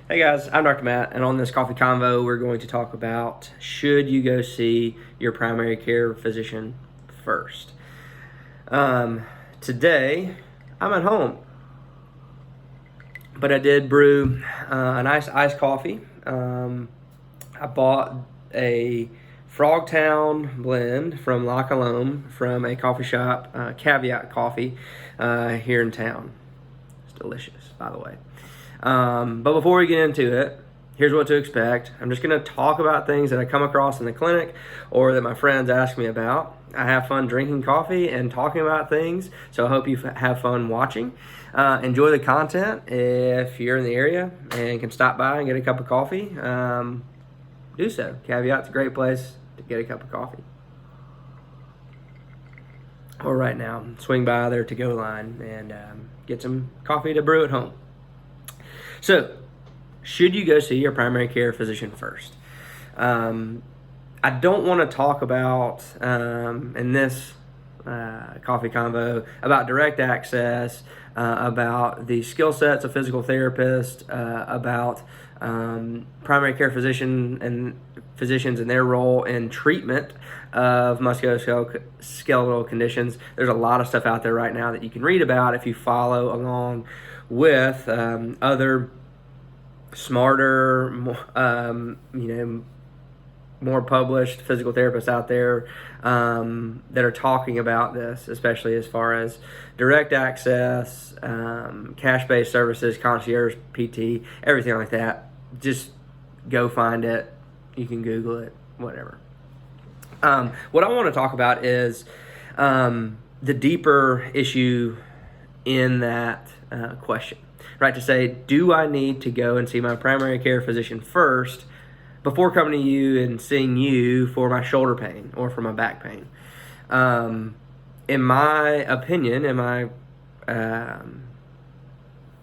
Hey guys, I'm Dr. Matt, and on this coffee convo, we're going to talk about should you go see your primary care physician first. Today, I'm at home, but I did brew a nice iced coffee. I bought a FrogTown blend from Colombe from a coffee shop, Caveat Coffee, here in town. It's delicious, by the way. But before we get into it, here's what to expect. I'm just going to talk about things that I come across in the clinic or that my friends ask me about. I have fun drinking coffee and talking about things, so I hope you have fun watching. Enjoy the content. If you're in the area and can stop by and get a cup of coffee, do so. Caveat's a great place to get a cup of coffee. Or right now, swing by their to-go line and get some coffee to brew at home. So, should you go see your primary care physician first? I don't want to talk about, in this coffee convo, about direct access, about the skill sets of physical therapists, about primary care physicians and their role in treatment of musculoskeletal conditions. There's a lot of stuff out there right now that you can read about if you follow along with other smarter, more published physical therapists out there that are talking about this, especially as far as direct access, cash-based services, concierge, PT, everything like that. Just go find it. You can Google it, whatever. What I want to talk about is the deeper issue in that question, right? To say, do I need to go and see my primary care physician first before coming to you and seeing you for my shoulder pain or for my back pain? In my opinion, in my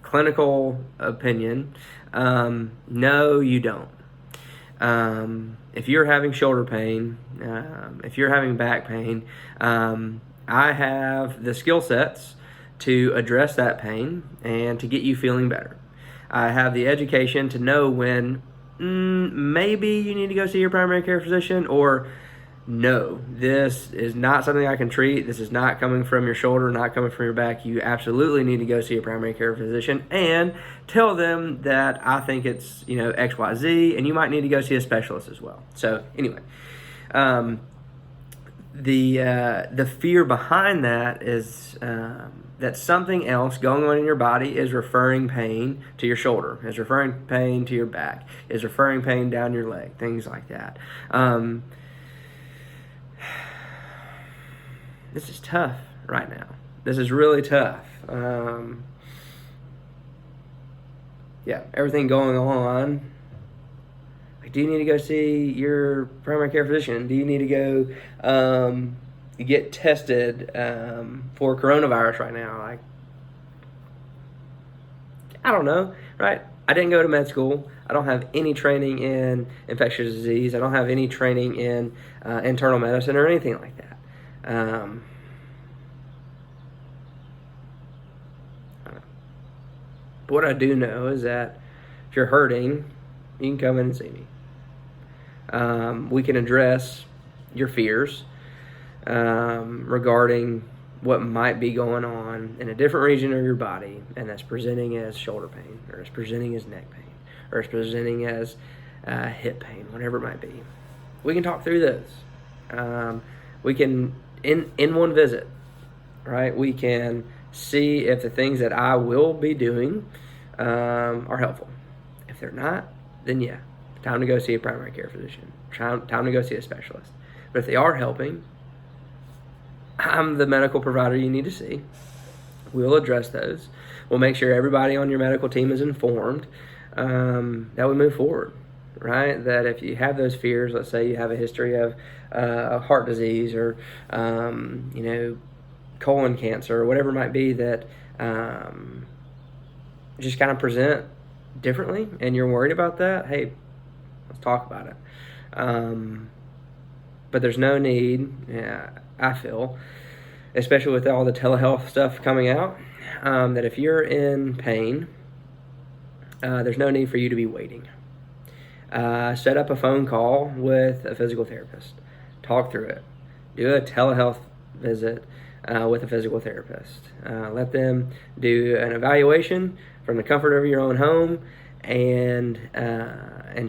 clinical opinion, no, you don't. If you're having shoulder pain, if you're having back pain, I have the skill sets to address that pain and to get you feeling better. I have the education to know when maybe you need to go see your primary care physician, or no, this is not something I can treat. This is not coming from your shoulder, not coming from your back. You absolutely need to go see a primary care physician and tell them that I think it's, XYZ, and you might need to go see a specialist as well. So anyway, the fear behind that is that something else going on in your body is referring pain to your shoulder, is referring pain to your back, is referring pain down your leg, things like that. This is tough right now. This is really tough. Everything going on. Do you need to go see your primary care physician? Do you need to go get tested for coronavirus right now? I don't know, right? I didn't go to med school. I don't have any training in infectious disease. I don't have any training in internal medicine or anything like that. But what I do know is that if you're hurting, you can come in and see me. We can address your fears regarding what might be going on in a different region of your body, and that's presenting as shoulder pain, or it's presenting as neck pain, or it's presenting as hip pain, whatever it might be. We can talk through this. We can, in one visit, right, we can see if the things that I will be doing are helpful. If they're not, then yeah, time to go see a primary care physician. Time to go see a specialist. But if they are helping, I'm the medical provider you need to see. We'll address those. We'll make sure everybody on your medical team is informed that we move forward, right? That if you have those fears, let's say you have a history of heart disease or, colon cancer or whatever it might be that just kind of present differently and you're worried about that, hey, let's talk about it. But there's no need, I feel, especially with all the telehealth stuff coming out, that if you're in pain, there's no need for you to be waiting. Set up a phone call with a physical therapist. Talk through it. Do a telehealth visit with a physical therapist. Let them do an evaluation from the comfort of your own home and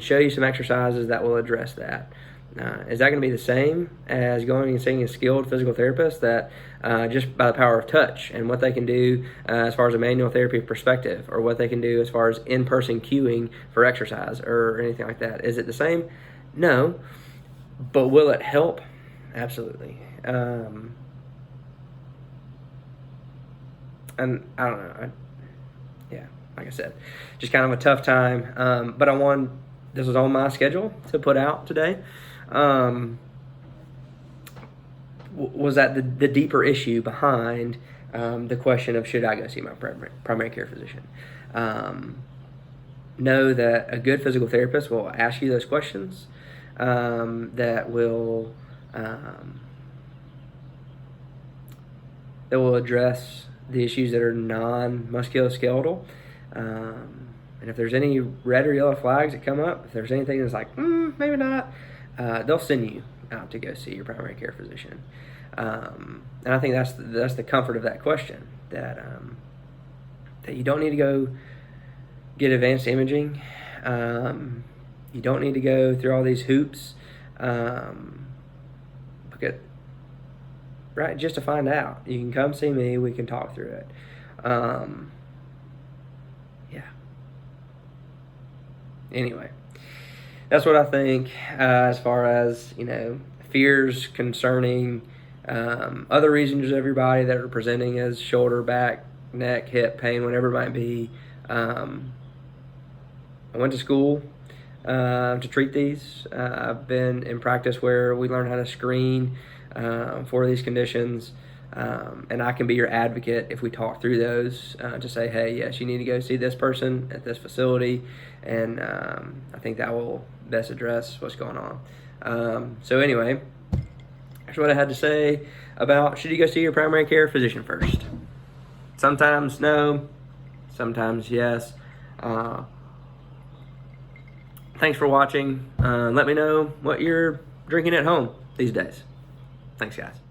show you some exercises that will address that. Is that going to be the same as going and seeing a skilled physical therapist that just by the power of touch and what they can do as far as a manual therapy perspective, or what they can do as far as in-person cueing for exercise or anything like that? Is it the same? No. But will it help? Absolutely. And I don't know. Like I said, just kind of a tough time. But this was on my schedule to put out today. Was that the deeper issue behind the question of, should I go see my primary care physician? Know that a good physical therapist will ask you those questions, that will address the issues that are non-musculoskeletal. And if there's any red or yellow flags that come up, if there's anything that's like, maybe not, they'll send you out to go see your primary care physician. And I think that's the comfort of that question, that you don't need to go get advanced imaging. You don't need to go through all these hoops, just to find out. You can come see me. We can talk through it. Anyway, that's what I think as far as, fears concerning other regions of your body that are presenting as shoulder, back, neck, hip pain, whatever it might be. I went to school to treat these. I've been in practice where we learn how to screen for these conditions. And I can be your advocate if we talk through those to say, hey, yes, you need to go see this person at this facility. And I think that will best address what's going on. So anyway, that's what I had to say about, should you go see your primary care physician first? Sometimes no, sometimes yes. Thanks for watching. Let me know what you're drinking at home these days. Thanks, guys.